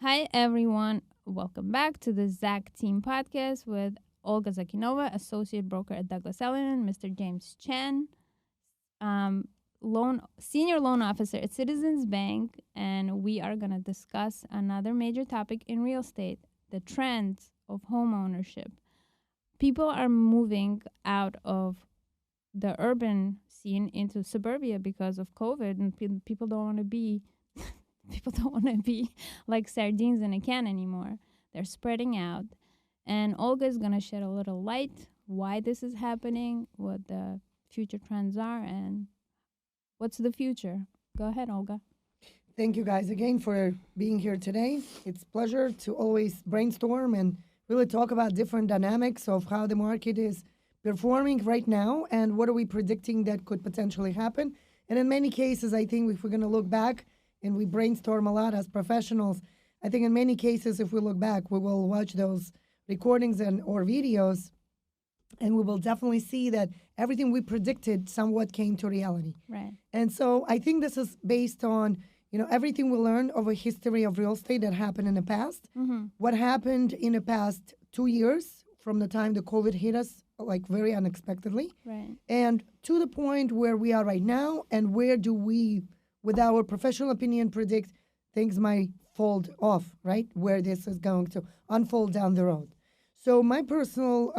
Hi, everyone. Welcome back to the Zach Team Podcast with Olga Zakinova, Associate Broker at Douglas Elliman, Mr. James Chen, um, Senior Loan Officer at Citizens Bank, and we are going to discuss another major topic in real estate, the trends of home ownership. People are moving out of the urban scene into suburbia because of COVID, and people don't want to be people don't want to be like sardines in a can anymore. They're spreading out. And Olga is going to shed a little light why this is happening, what the future trends are, and what's the future. Go ahead, Olga. Thank you guys again for being here today. It's a pleasure to always brainstorm and really talk about different dynamics of how the market is performing right now and what are we predicting that could potentially happen. And in many cases, I think if we're going to look back and we brainstorm a lot as professionals, I think in many cases, if we look back, we will watch those recordings and or videos and we will definitely see that everything we predicted somewhat came to reality. Right. And so I think this is based on, everything we learned of a history of real estate that happened in the past. Mm-hmm. What happened in the past 2 years from the time the COVID hit us, like very unexpectedly, Right. and to the point where we are right now, and where do we, with our professional opinion, predict things might fold off, right? Where this is going to unfold down the road. So my personal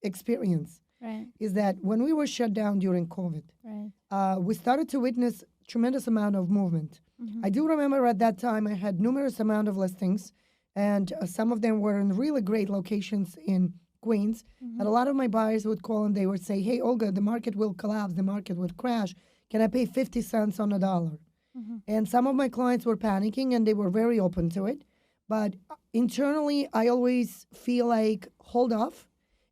experience Right. is that when we were shut down during COVID, Right. we started to witness tremendous amount of movement. Mm-hmm. I do remember at that time I had numerous amount of listings, and some of them were in really great locations in Queens. And a lot of my buyers would call and they would say, "Hey, Olga, the market will collapse, the market would crash. Can I pay 50 cents on a dollar?" Mm-hmm. And some of my clients were panicking and they were very open to it. But internally, I always feel like hold off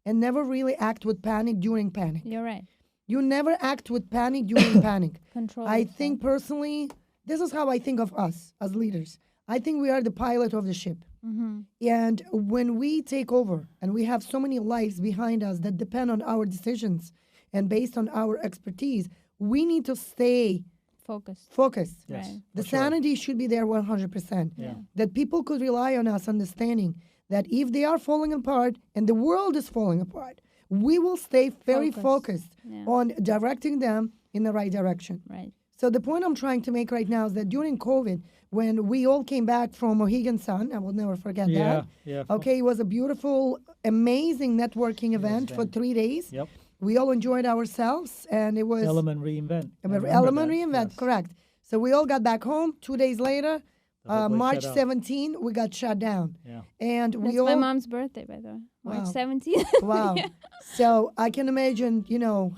and never really act with panic during panic. You're right. You never act with panic during panic. Control. I yourself. think personally, this is how I think of us as leaders. I think we are the pilot of the ship. Mm-hmm. And when we take over and we have so many lives behind us that depend on our decisions and based on our expertise, we need to stay Focus. focused. Yes, Right. The for sure. sanity should be there 100%. Yeah. That people could rely on us understanding that if they are falling apart and the world is falling apart, we will stay very focused Yeah. on directing them in the right direction. Right. So the point I'm trying to make right now is that during COVID, when we all came back from Mohegan Sun, I will never forget Yeah, that. yeah. Okay, it was a beautiful, amazing networking event for event. 3 days. Yep. We all enjoyed ourselves, and it was Element reinvent. I remember Element that, Reinvent, yes. correct. So we all got back home. 2 days later, The whole place March shut down. 17, we got shut down. Yeah. And That's we my all, mom's birthday, by the way. March Wow. 17th. wow. Yeah. So I can imagine,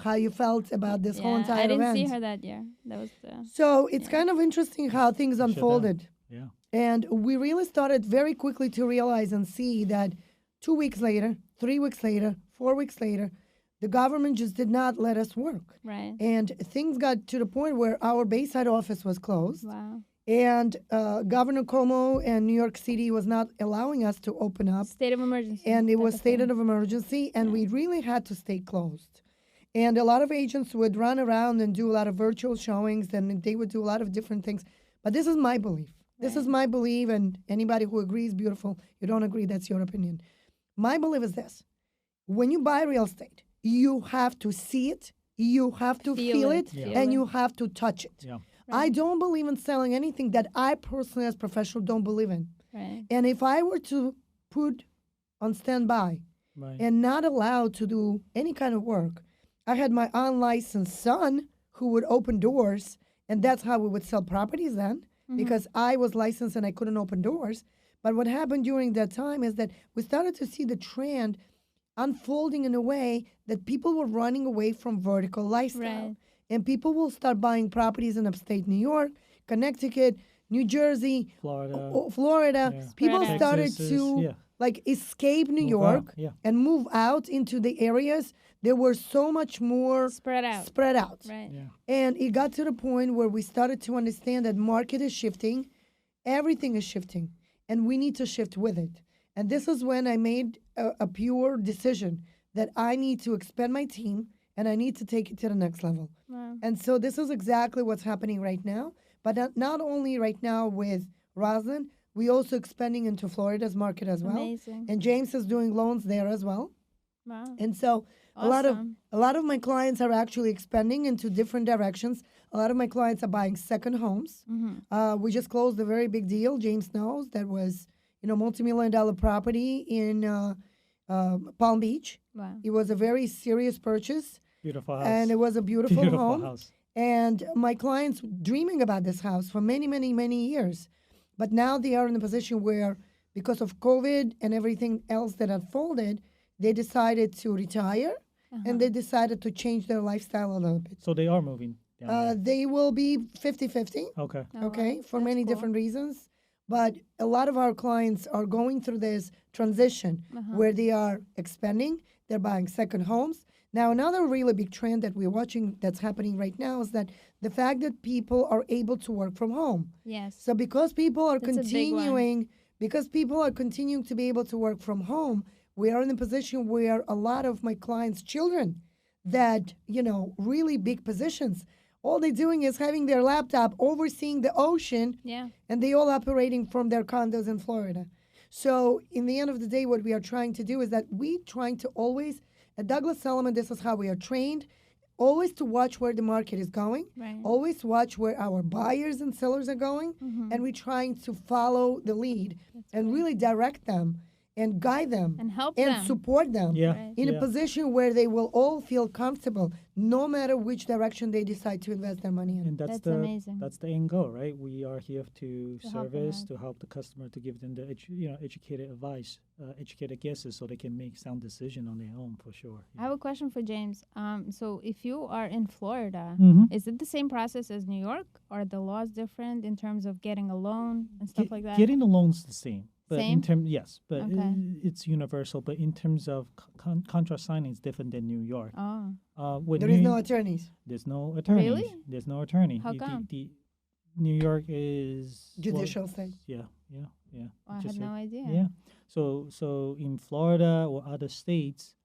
how you felt about this whole entire I didn't event. see her that year. That was the. So it's Yeah. kind of interesting how things Shut down. unfolded. Yeah. And we really started very quickly to realize and see that 2 weeks later, 3 weeks later, 4 weeks later, the government just did not let us work. Right. And things got to the point where our Bayside office was closed. Wow. And Governor Cuomo and New York City was not allowing us to open up. State of emergency. And it type was of state thing. of emergency, and Yeah. we really had to stay closed. And a lot of agents would run around and do a lot of virtual showings, and they would do a lot of different things. But this is my belief. This is Right. my belief, and anybody who agrees, beautiful. You don't agree, that's your opinion. My belief is this. When you buy real estate, you have to see it, you have to feel it, Yeah. and you have to touch it. Yeah. I don't believe in selling anything that I personally, as a professional, don't believe in. Right. And if I were to put on standby Right. and not allowed to do any kind of work, I had my unlicensed son who would open doors, and that's how we would sell properties then, because I was licensed and I couldn't open doors. But what happened during that time is that we started to see the trend unfolding in a way that people were running away from vertical lifestyle. Right. And people will start buying properties in upstate New York, Connecticut, New Jersey, Florida. Florida. Yeah. People Spread out. started Texas to yeah. like escape New Move out, York yeah. and move out into the areas that were so much more Spread out. spread out. Right. Yeah. And it got to the point where we started to understand that market is shifting, everything is shifting, and we need to shift with it. And this is when I made a pure decision that I need to expand my team and I need to take it to the next level. Wow. And so this is exactly what's happening right now, but not only right now with Roslyn, We also expanding into Florida's market as well. Amazing. And James is doing loans there as well. Wow. And so Awesome. a lot of my clients are actually expanding into different directions. A lot of my clients are buying second homes. Mm-hmm. We just closed a very big deal. James knows that was, multi-million-dollar property in Palm Beach. Wow. It was a very serious purchase, Beautiful house. and it was a beautiful home. house. And my clients dreaming about this house for many, many, many years. But now they are in a position where, because of COVID and everything else that unfolded, they decided to retire and they decided to change their lifestyle a little bit. So they are moving down They will be 50-50, there. Okay. Oh, okay, wow. for That's many cool. different reasons. But a lot of our clients are going through this transition where they are expanding, they're buying second homes. Now, another really big trend that we're watching that's happening right now is that the fact that people are able to work from home. Yes. So because people are That's a big one. continuing to be able to work from home, we are in a position where a lot of my clients' children that, really big positions, all they're doing is having their laptop overseeing the ocean Yeah. and they all operating from their condos in Florida. So in the end of the day, what we are trying to do is that we trying to always, at Douglas Salomon, this is how we are trained, always to watch where the market is going, Right. always watch where our buyers and sellers are going, and we're trying to follow the lead and really direct them and guide them And help and them. support them Yeah. Right. in a yeah. position where they will all feel comfortable no matter which direction they decide to invest their money in. And That's the amazing. that's the end goal, right? We are here to To help them service, out. to help the customer, to give them the educated advice, educated guesses, so they can make sound decision on their own for sure. I have a question for James. So if you are in Florida, Mm-hmm. is it the same process as New York? Are the laws different in terms of getting a loan and stuff like that? Getting the loans the same. But Same? in terms, yes, but Okay. it's universal. But in terms of contract signing, it's different than New York. Oh, With There is New- no attorneys. There's no attorney. Really? There's no attorney. How come? The New York is Judicial state. Yeah. I had Just no like- idea. Yeah. So in Florida or other states,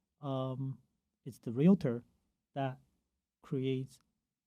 it's the realtor that creates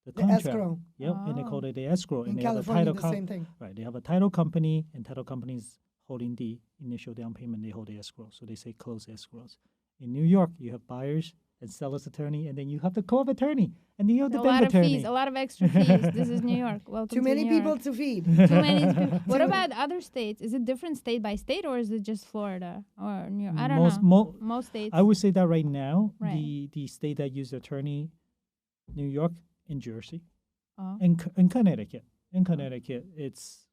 the The contract. escrow. Yep, and they Oh. call it the escrow. In And they California, have a the title same thing. Right. They have a title company, and title companies holding the initial down payment. They hold the escrow, so they say close escrows. In New York, you have buyers and seller's attorney, and then you have the co-op attorney, and then you have the A bank lot of attorney. fees, a lot of extra fees. This is New York. Welcome Too to many New people York. to feed. Too many people. What about other states? Is it different state by state, or is it just Florida or New York? I don't Most, know. Most states. I would say that right now, Right. the state that use attorney, New York and Jersey, Oh. and Connecticut. In Connecticut, it's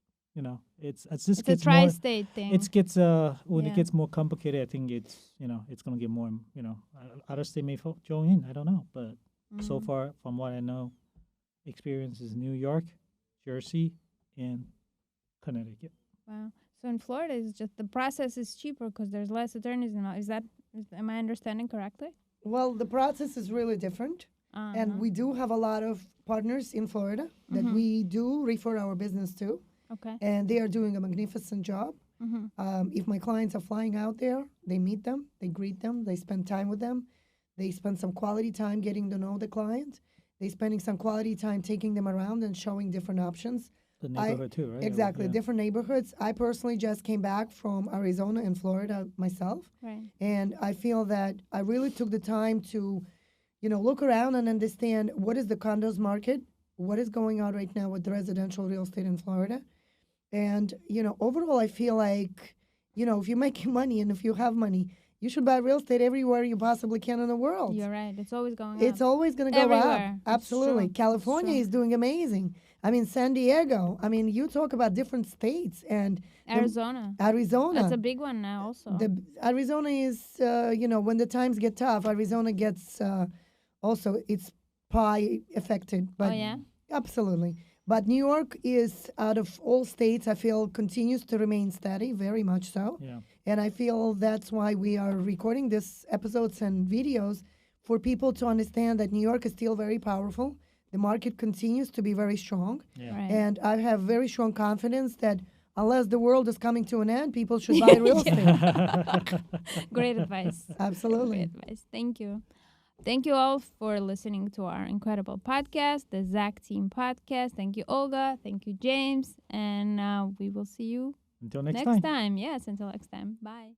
as this It's a gets more, tri-state thing. it gets when Yeah. it gets more complicated, I think it's gonna get more, other state may join in. I don't know, but so Mm. far from what I know, experience is New York, Jersey, and Connecticut. Wow. So in Florida, it's just the process is cheaper because there's less attorneys and all. Am I understanding correctly? Well, the process is really different. And we do have a lot of partners in Florida that we do refer our business to. Okay. And they are doing a magnificent job. If my clients are flying out there, they meet them, they greet them, they spend time with them. They spend some quality time getting to know the client. They spending some quality time taking them around and showing different options. The neighborhood too, right? Exactly, Yeah. different neighborhoods. I personally just came back from Arizona and Florida myself. Right. And I feel that I really took the time to, look around and understand what is the condos market, what is going on right now with the residential real estate in Florida. And, overall, I feel like, if you're making money and if you have money, you should buy real estate everywhere you possibly can in the world. You're right. It's always going It's up. always going to go Everywhere. up. It's Absolutely. true. It's California true. is doing amazing. I mean, San Diego. I mean, you talk about different states and Arizona. Arizona. That's a big one now also. The Arizona is, when the times get tough, Arizona gets also its pie affected. But Oh, yeah? absolutely. But New York is out of all states, I feel, continues to remain steady, very much so. Yeah. And I feel that's why we are recording these episodes and videos for people to understand that New York is still very powerful. The market continues to be very strong. Yeah. Right. And I have very strong confidence that unless the world is coming to an end, people should buy real estate. Great advice. Absolutely. Great advice. Thank you. Thank you all for listening to our incredible podcast, the Zach Team Podcast. Thank you, Olga. Thank you, James. And we will see you Until next next time. Yes, until next time. Bye.